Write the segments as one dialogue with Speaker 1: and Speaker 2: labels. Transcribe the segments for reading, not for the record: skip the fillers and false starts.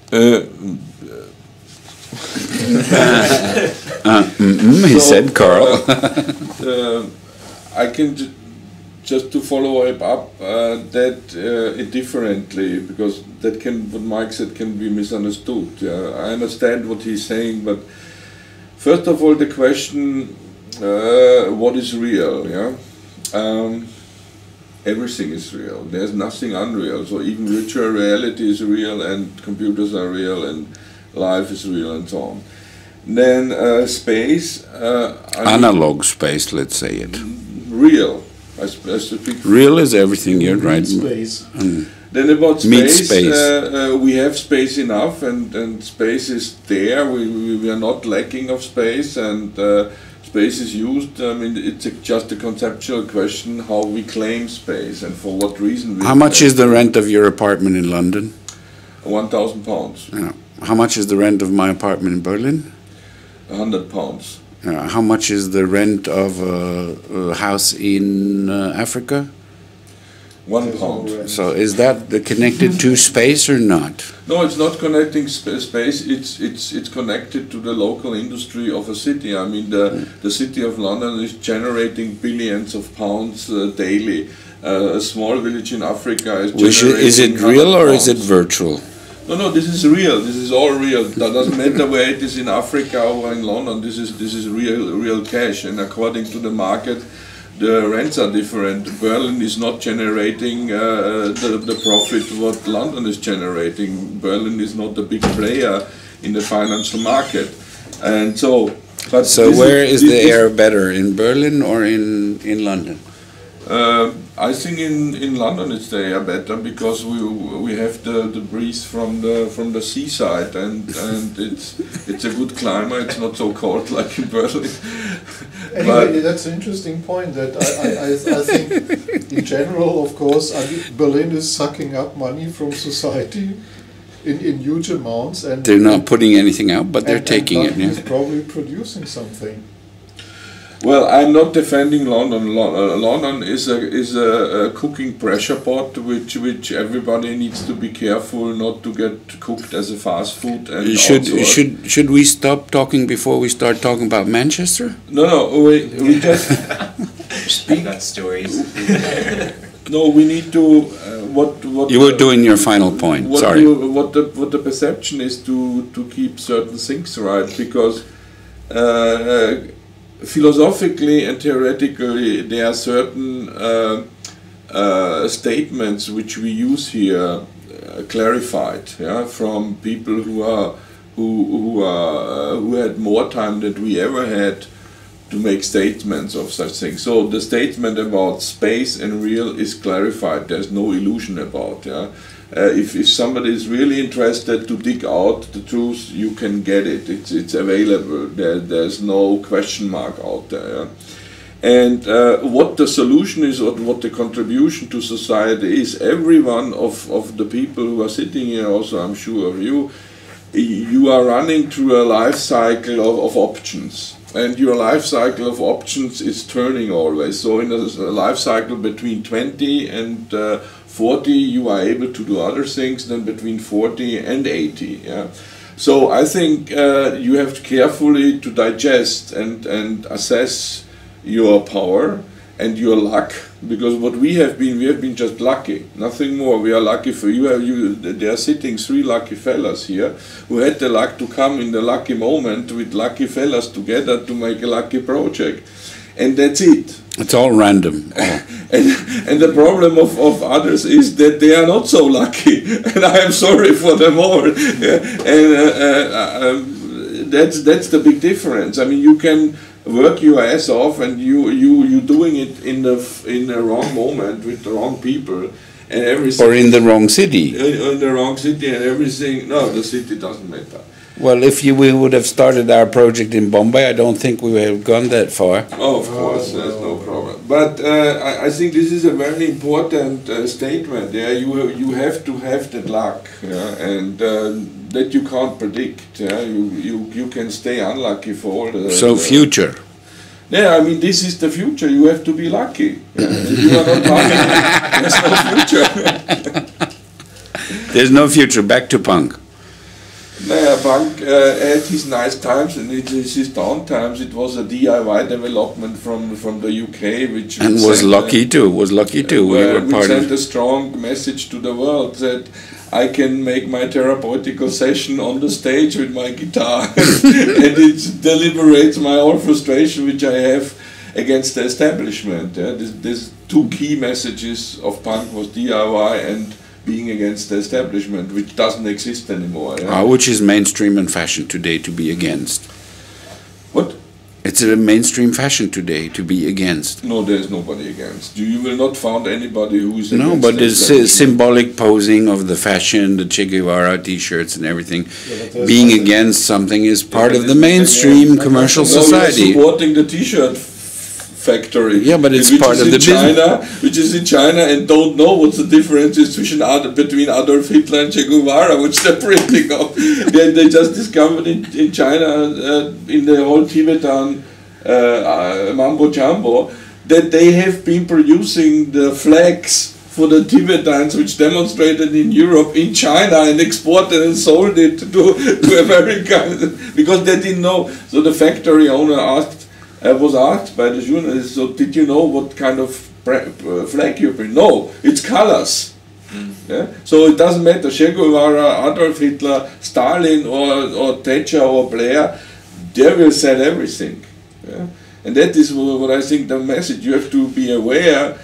Speaker 1: He said, Karel.
Speaker 2: I can just to follow up that differently, because that can, what Mike said, can be misunderstood. I understand what he's saying, but first of all, the question, what is real? Everything is real. There's nothing unreal. So even virtual reality is real, and computers are real, and life is real, and so on. Then space.
Speaker 1: Analog space, let's say it.
Speaker 2: Real.
Speaker 1: Real is everything, you're right.
Speaker 3: Space.
Speaker 2: Then about space,
Speaker 1: space.
Speaker 2: We have space enough, and space is there. We are not lacking of space, and space is used. I mean, it's just a conceptual question how we claim space and for what reason.
Speaker 1: How much is the rent of your apartment in London?
Speaker 2: £1,000.
Speaker 1: Yeah. How much is the rent of my apartment in Berlin?
Speaker 2: £100.
Speaker 1: How much is the rent of a house in Africa?
Speaker 2: £1.
Speaker 1: So is that connected to space or not?
Speaker 2: No, it's not connecting space. It's connected to the local industry of a city. I mean, the city of London is generating billions of pounds daily. A small village in Africa is generating.
Speaker 1: Is it real or is it virtual?
Speaker 2: No, this is real. This is all real. That doesn't matter where it is in Africa or in London. This is real cash. And according to the market, the rents are different. Berlin is not generating the profit what London is generating. Berlin is not a big player in the financial market, and so. But
Speaker 1: so where is the air better, in Berlin or in London?
Speaker 2: I think in London it's the air better, because we have the breeze from the seaside, and it's a good climate. It's not so cold like in Berlin.
Speaker 3: Anyway, that's an interesting point. That I think in general, of course, Berlin is sucking up money from society in huge amounts, and
Speaker 1: they're not putting anything out, but they're taking it.
Speaker 3: London is probably producing something.
Speaker 2: Well, I'm not defending London. London is a cooking pressure pot, which everybody needs to be careful not to get cooked as a fast food. And
Speaker 1: should we stop talking before we start talking about Manchester?
Speaker 2: No, we just
Speaker 4: speak about stories.
Speaker 2: No, we need to. What
Speaker 1: you were doing your final point. Sorry.
Speaker 2: What the perception is to keep certain things right, because. Philosophically and theoretically, there are certain statements which we use here clarified, from people who had more time than we ever had to make statements of such things. So the statement about space and real is clarified. There's no illusion about. If somebody is really interested to dig out the truth, you can get it. It's available. There's no question mark out there. And what the solution is, or what the contribution to society is, every one of the people who are sitting here, also I'm sure of you are running through a life cycle of options. And your life cycle of options is turning always. So in a life cycle between 20 and 40, you are able to do other things than between 40 and 80. So I think you have to carefully to digest and assess your power and your luck, because what we have been just lucky, nothing more. We are lucky for you. There are sitting 3 lucky fellas here who had the luck to come in the lucky moment with lucky fellas together to make a lucky project, and that's it.
Speaker 1: It's all random.
Speaker 2: And the problem of others is that they are not so lucky, and I am sorry for them all. And that's the big difference. I mean, you can work your ass off, and you doing it in the wrong moment with the wrong people and everything.
Speaker 1: Or in the wrong city.
Speaker 2: In the wrong city and everything. No, the city doesn't matter.
Speaker 1: Well, if we would have started our project in Bombay, I don't think we would have gone that far.
Speaker 2: Oh, of course, there's no problem. But I think this is a very important statement. You have to have that luck, and that you can't predict. You can stay unlucky for all the...
Speaker 1: future.
Speaker 2: Yeah, I mean, this is the future. You have to be lucky. If you are not lucky, there's no future.
Speaker 1: There's no future. Back to punk.
Speaker 2: Naja, Punk had his nice times and his down times. It was a DIY development from the UK, which
Speaker 1: and was lucky too. Was lucky too. We were part
Speaker 2: sent
Speaker 1: of.
Speaker 2: a strong message to the world that I can make my therapeutical session on the stage with my guitar, and it deliberates my all frustration which I have against the establishment. Yeah? These two key messages of punk was DIY and being against the establishment, which doesn't exist anymore. Yeah?
Speaker 1: Which is mainstream and fashion today to be against.
Speaker 2: What?
Speaker 1: It's a mainstream fashion today to be against.
Speaker 2: No, there's nobody against. You will not find anybody who is
Speaker 1: No,
Speaker 2: against
Speaker 1: but
Speaker 2: the
Speaker 1: the symbolic posing of the fashion, the Che Guevara T-shirts and everything,
Speaker 3: Yeah,
Speaker 1: being against something is part of the mainstream commercial
Speaker 2: No,
Speaker 1: society.
Speaker 2: you're supporting the T-shirt factory.
Speaker 1: Yeah, but it's
Speaker 2: which
Speaker 1: part
Speaker 2: is
Speaker 1: of
Speaker 2: in
Speaker 1: the business.
Speaker 2: China, which is in China and don't know what's the difference is between Adolf Hitler and Che Guevara, which they're printing of. They just discovered in China, in the whole Tibetan mambo jumbo, that they have been producing the flags for the Tibetans, which demonstrated in Europe, in China, and exported and sold it to America because they didn't know. So the factory owner was asked by the journalist, so did you know what kind of flag you print? No, it's colors. Yeah? So it doesn't matter, Che Guevara, Adolf Hitler, Stalin or Thatcher or Blair, they will sell everything. Yeah? And that is what I think the message. You have to be aware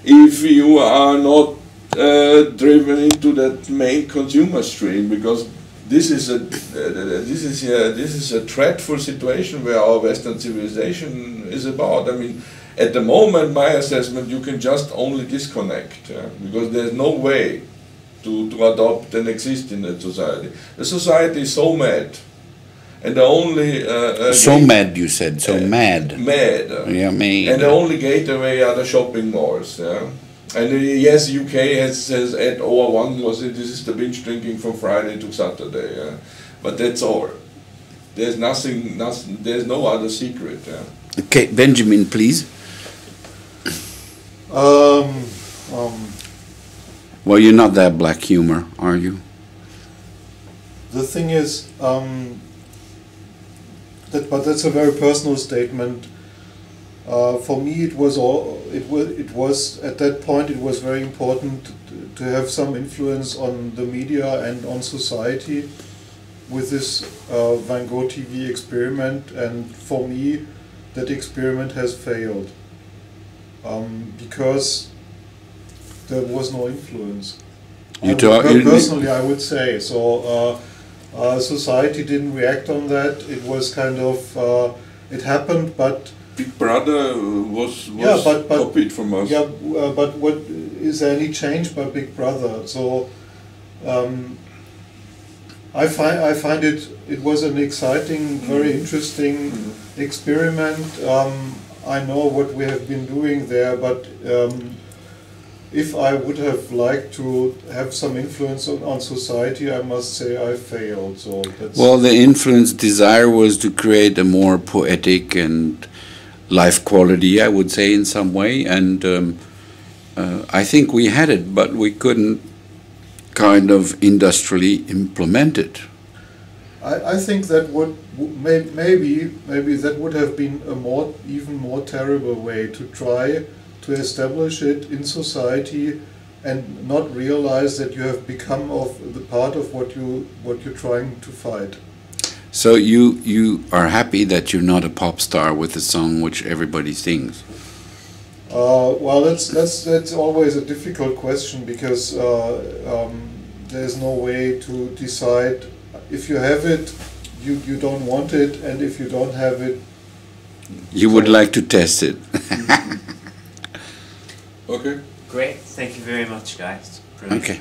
Speaker 2: if you are not driven into that main consumer stream, because this is a dreadful situation where our Western civilization is about. I mean, at the moment, my assessment, you can just only disconnect, because there's no way to adopt and exist in that society. The society is so mad, and the only
Speaker 1: So mad, you said. So mad.
Speaker 2: Mad.
Speaker 1: Yeah, mad.
Speaker 2: And the only gateway are the shopping malls. Yeah? And yes, UK has at over one was this is the binge drinking from Friday to Saturday. Yeah? But that's all. There's nothing. There's no other secret. Yeah?
Speaker 1: Okay, Benjamin, please. Well, you're not that black humor, are you?
Speaker 3: The thing is, but that's a very personal statement. For me, it was at that point it was very important to have some influence on the media and on society with this Van Gogh TV experiment, and for me, that experiment has failed because there was no influence. Personally, I would say so. Society didn't react on that. It was kind of it happened, but
Speaker 2: Big Brother was copied from us.
Speaker 3: Yeah, but what is there any change by Big Brother? So I find it was an exciting, very interesting experiment. I know what we have been doing there, but if I would have liked to have some influence on society, I must say I failed. So that's
Speaker 1: well, the influence desire was to create a more poetic and life quality, I would say, in some way, and I think we had it, but we couldn't kind of industrially implement it.
Speaker 3: I think that would maybe that would have been a even more terrible way to try to establish it in society and not realize that you have become the part of what you're trying to fight.
Speaker 1: So you are happy that you're not a pop star with a song which everybody sings?
Speaker 3: Well, that's always a difficult question, because there's no way to decide. If you have it, you don't want it, and if you don't have it,
Speaker 1: you would like to test it.
Speaker 2: Okay.
Speaker 4: Great. Thank you very much, guys. Brilliant.
Speaker 1: Okay.